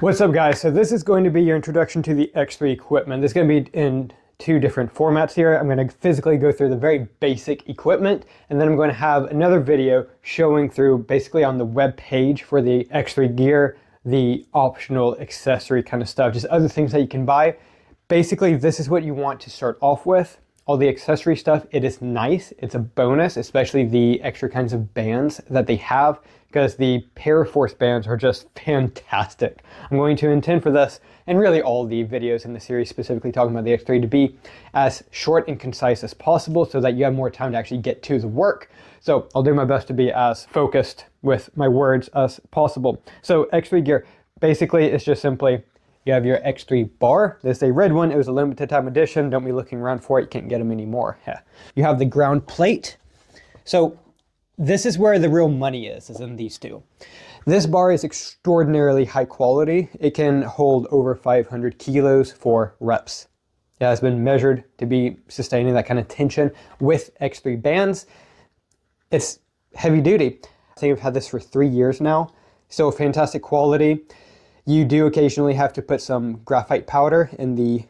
What's up, guys? So this is going to be your introduction to the X3 equipment. This is going to be in two different formats here. I'm going to physically go through the very basic equipment, and then I'm going to have another video showing through basically on the web page for the X3 gear, the optional accessory kind of stuff, just other things that you can buy. Basically, this is what you want to start off with. All the accessory stuff, it is nice. It's a bonus, especially the extra kinds of bands that they have, because the Paraforce bands are just fantastic. I'm going to intend for this, and really all the videos in the series specifically talking about the X3, to be as short and concise as possible so that you have more time to actually get to the work. So I'll do my best to be as focused with my words as possible. So X3 gear, basically it's just simply, you have your X3 bar. This is a red one. It was a limited time edition. Don't be looking around for it. You can't get them anymore. Yeah. You have the ground plate. So this is where the real money is in these two. This bar is extraordinarily high quality. It can hold over 500 kilos for reps. It has been measured to be sustaining that kind of tension with X3 bands. It's heavy duty. I think I've had this for 3 years now. So fantastic quality. You do occasionally have to put some graphite powder in the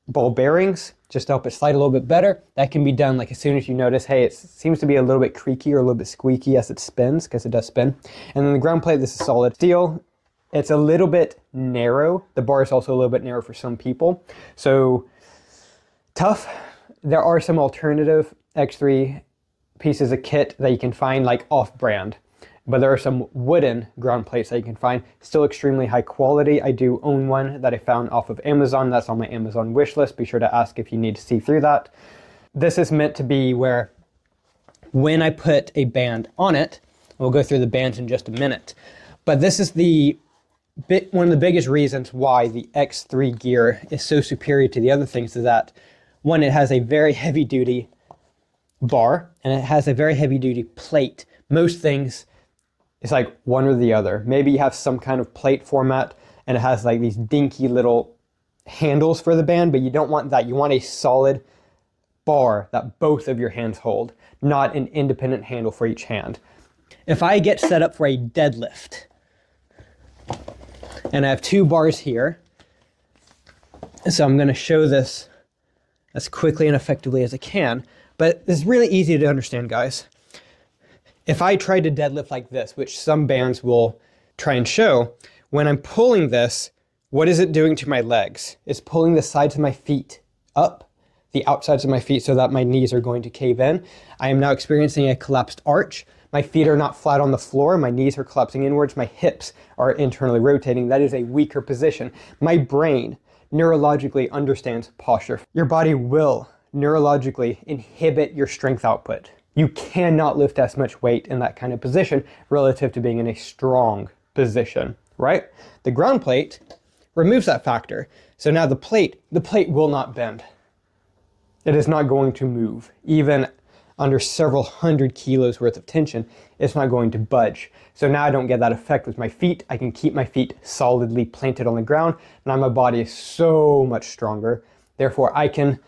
ball bearings just to help it slide a little bit better. That can be done like as soon as you notice, hey, it seems to be a little bit creaky or a little bit squeaky as it spins, because it does spin. And then the ground plate, this is solid steel. It's a little bit narrow. The bar is also a little bit narrow for some people. So tough. There are some alternative X3 pieces of kit that you can find like off-brand. But there are some wooden ground plates that you can find, still extremely high quality. I do own one that I found off of Amazon. That's on my Amazon wish list. Be sure to ask if you need to see through that. This is meant to be where when I put a band on it, we'll go through the bands in just a minute. But this is one of the biggest reasons why the X3 gear is so superior to the other things, is that one, it has a very heavy duty bar and it has a very heavy duty plate. Most things, it's like one or the other. Maybe you have some kind of plate format and it has like these dinky little handles for the band, but you don't want that. You want a solid bar that both of your hands hold, not an independent handle for each hand. If I get set up for a deadlift and I have two bars here, so I'm going to show this as quickly and effectively as I can, but it's really easy to understand, guys. If I try to deadlift like this, which some bands will try and show, when I'm pulling this, what is it doing to my legs? It's pulling the sides of my feet up, the outsides of my feet, so that my knees are going to cave in. I am now experiencing a collapsed arch. My feet are not flat on the floor. My knees are collapsing inwards. My hips are internally rotating. That is a weaker position. My brain neurologically understands posture. Your body will neurologically inhibit your strength output. You cannot lift as much weight in that kind of position relative to being in a strong position, right? The ground plate removes that factor. So now the plate will not bend. It is not going to move. Even under several hundred kilos worth of tension, it's not going to budge. So now I don't get that effect with my feet. I can keep my feet solidly planted on the ground. Now my body is so much stronger. Therefore, I can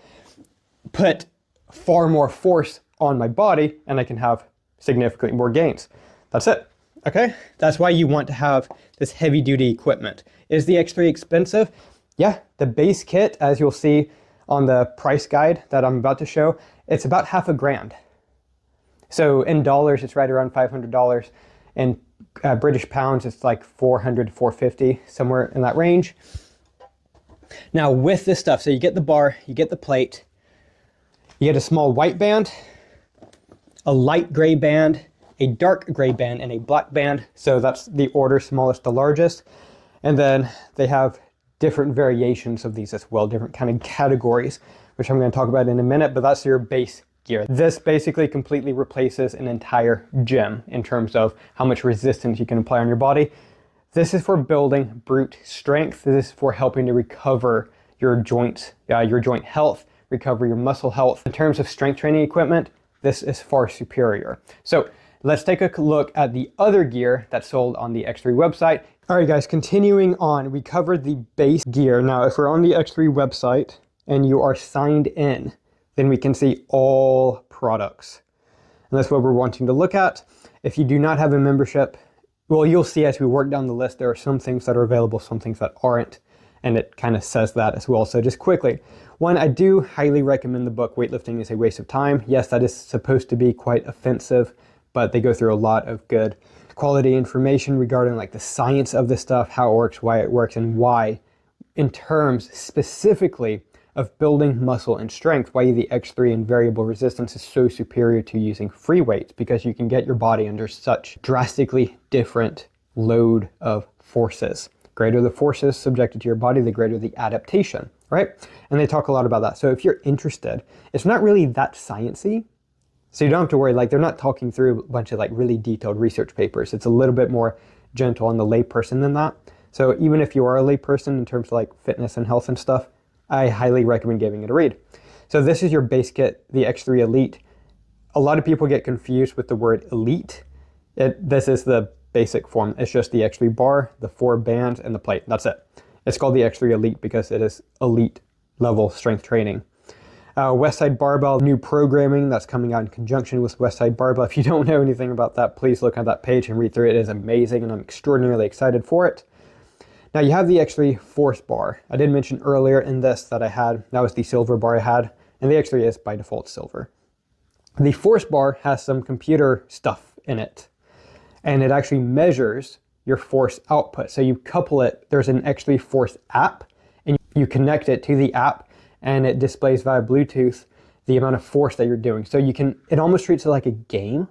put far more force on my body and I can have significantly more gains. That's it. Okay? That's why you want to have this heavy duty equipment. Is the X3 expensive? Yeah, the base kit, as you'll see on the price guide that I'm about to show, it's about $500,000. So in dollars, it's right around $500. In British pounds, it's like 400 to 450, somewhere in that range. Now with this stuff, so you get the bar, you get the plate, you get a small white band, a light gray band, a dark gray band, and a black band. So that's the order, smallest to largest. And then they have different variations of these as well, different kind of categories, which I'm going to talk about in a minute, but that's your base gear. This basically completely replaces an entire gym in terms of how much resistance you can apply on your body. This is for building brute strength. This is for helping to recover your joints, your joint health, recover your muscle health. In terms of strength training equipment, this is far superior. So let's take a look at the other gear that's sold on the X3 website. All right, guys, continuing on, we covered the base gear. Now, if we're on the X3 website and you are signed in, then we can see all products. And that's what we're wanting to look at. If you do not have a membership, well, you'll see as we work down the list, there are some things that are available, some things that aren't, and it kind of says that as well. So just quickly, one, I do highly recommend the book, Weightlifting is a Waste of Time. Yes, that is supposed to be quite offensive, but they go through a lot of good quality information regarding like the science of this stuff, how it works, why it works, and why, in terms specifically of building muscle and strength, why the X3 and variable resistance is so superior to using free weights, because you can get your body under such drastically different load of forces. Greater the forces subjected to your body, the greater the adaptation, right? And they talk a lot about that. So if you're interested, it's not really that sciencey. So you don't have to worry, like they're not talking through a bunch of like really detailed research papers. It's a little bit more gentle on the layperson than that. So even if you are a layperson in terms of like fitness and health and stuff, I highly recommend giving it a read. So this is your base kit, the X3 Elite. A lot of people get confused with the word elite. This is the basic form. It's just the X3 bar, the 4 bands, and the plate. That's it. It's called the X3 Elite because it is elite level strength training. Westside Barbell, new programming that's coming out in conjunction with Westside Barbell. If you don't know anything about that, please look at that page and read through it. It is amazing, and I'm extraordinarily excited for it. Now you have the X3 Force Bar. I did mention earlier in this that that was the silver bar I had, and the X3 is by default silver. The Force Bar has some computer stuff in it, and it actually measures your force output. So you couple it, there's an X3 Force app, and you connect it to the app, and it displays via Bluetooth the amount of force that you're doing. So it almost treats it like a game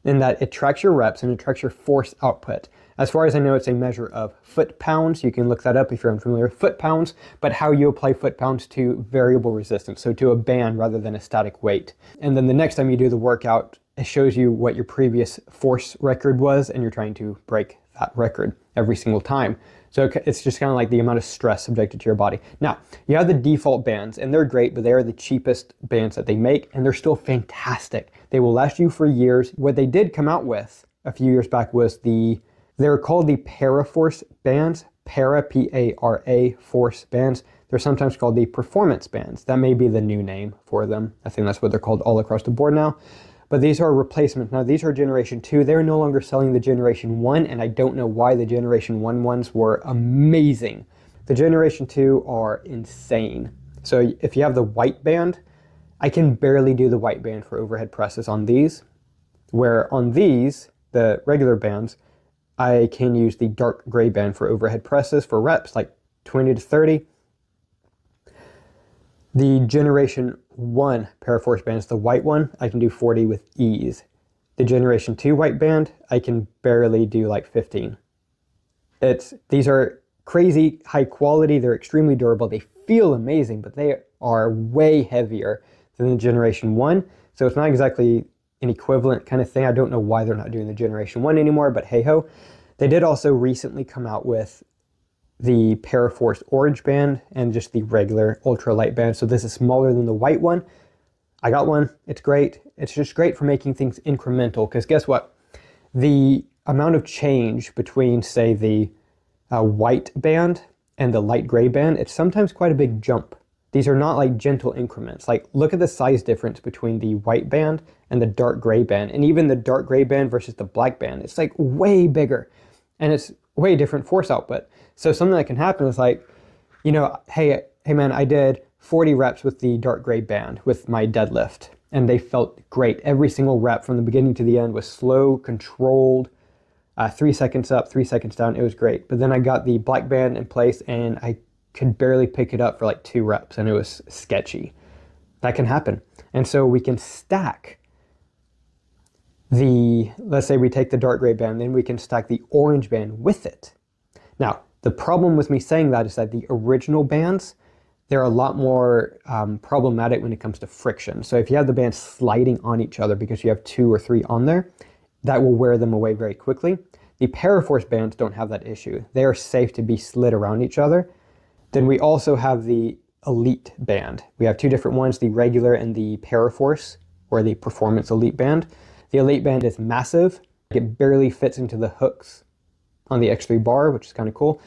in that it tracks your reps and it tracks your force output. As far as I know, it's a measure of foot-pounds. You can look that up if you're unfamiliar with foot-pounds, but how you apply foot-pounds to variable resistance, so to a band rather than a static weight. And then the next time you do the workout, it shows you what your previous force record was, and you're trying to break that record every single time. So it's just kind of like the amount of stress subjected to your body. Now, you have the default bands, and they're great, but they are the cheapest bands that they make, and they're still fantastic. They will last you for years. What they did come out with a few years back was they were called the Paraforce bands, P-A-R-A force bands. They're sometimes called the performance bands. That may be the new name for them. I think that's what they're called all across the board now. But these are replacements. Now these are Generation 2. They're no longer selling the Generation 1, and I don't know why. The Generation 1 ones were amazing. The Generation 2 are insane. So if you have the white band, I can barely do the white band for overhead presses on these, where on these, the regular bands, I can use the dark gray band for overhead presses for reps, like 20 to 30. The Generation 1 Paraforce band is the white one. I can do 40 with ease. The Generation 2 white band, I can barely do like 15. These are crazy high quality. They're extremely durable. They feel amazing, but they are way heavier than the Generation 1. So it's not exactly an equivalent kind of thing. I don't know why they're not doing the Generation 1 anymore, but hey ho. They did also recently come out with the Paraforce orange band and just the regular ultralight band. So this is smaller than the white one. I got one. It's great. It's just great for making things incremental, because guess what? The amount of change between, say, the white band and the light gray band, it's sometimes quite a big jump. These are not like gentle increments. Like, look at the size difference between the white band and the dark gray band, and even the dark gray band versus the black band. It's like way bigger, and it's way different force output. So something that can happen is like, you know, hey man, I did 40 reps with the dark gray band with my deadlift, and they felt great. Every single rep from the beginning to the end was slow, controlled, 3 seconds up, 3 seconds down. It was great. But then I got the black band in place, and I could barely pick it up for like 2 reps, and it was sketchy. That can happen. And so we can stack let's say we take the dark gray band, then we can stack the orange band with it. Now, the problem with me saying that is that the original bands, they're a lot more problematic when it comes to friction. So if you have the bands sliding on each other because you have 2 or 3 on there, that will wear them away very quickly. The Paraforce bands don't have that issue. They are safe to be slid around each other. Then we also have the Elite band. We have 2 different ones, the regular and the Paraforce, or the Performance Elite band. The Elite band is massive. It barely fits into the hooks on the X3 bar, which is kind of cool.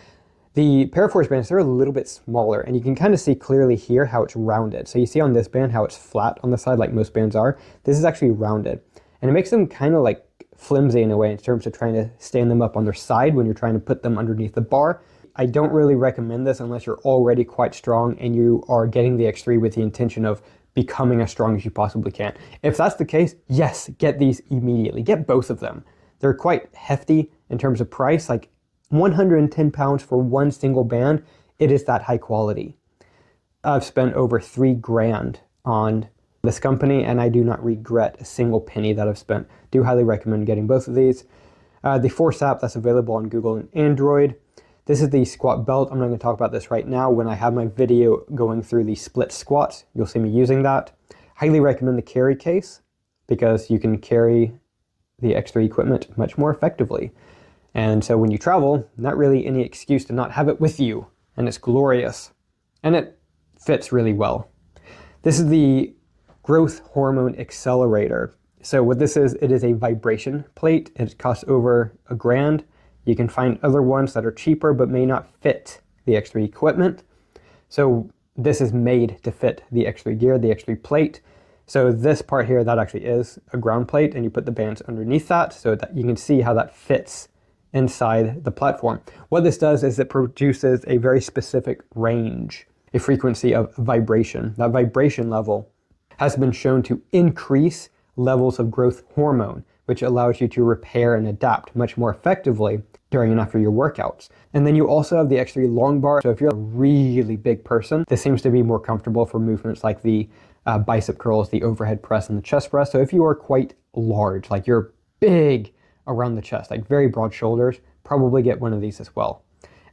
The Paraforce bands, they're a little bit smaller, and you can kind of see clearly here how it's rounded. So you see on this band how it's flat on the side like most bands are. This is actually rounded, and it makes them kind of like flimsy in a way in terms of trying to stand them up on their side when you're trying to put them underneath the bar. I don't really recommend this unless you're already quite strong and you are getting the X3 with the intention of becoming as strong as you possibly can. If that's the case, yes, get these immediately. Get both of them. They're quite hefty in terms of price, like 110 pounds for one single band. It is that high quality. I've spent over $3,000 on this company and I do not regret a single penny that I've spent. Do highly recommend getting both of these. The Force app that's available on Google and Android. This is the squat belt. I'm not going to talk about this right now. When I have my video going through the split squats, you'll see me using that. Highly recommend the carry case because you can carry the X3 equipment much more effectively. And so when you travel, not really any excuse to not have it with you. And it's glorious. And it fits really well. This is the growth hormone accelerator. So what this is, it is a vibration plate. It costs over $1,000. You can find other ones that are cheaper but may not fit the X3 equipment. So this is made to fit the X3 gear, the X3 plate. So this part here, that actually is a ground plate, and you put the bands underneath that so that you can see how that fits inside the platform. What this does is it produces a very specific range, a frequency of vibration. That vibration level has been shown to increase levels of growth hormone, which allows you to repair and adapt much more effectively during and after your workouts. And then you also have the X3 long bar. So if you're a really big person, this seems to be more comfortable for movements like the bicep curls, the overhead press, and the chest press. So if you are quite large, like you're big around the chest, like very broad shoulders, probably get one of these as well.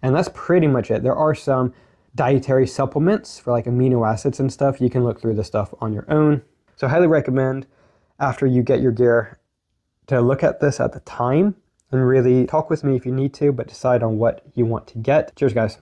And that's pretty much it. There are some dietary supplements for like amino acids and stuff. You can look through this stuff on your own. So I highly recommend after you get your gear to look at this at the time and really talk with me if you need to, but decide on what you want to get. Cheers, guys.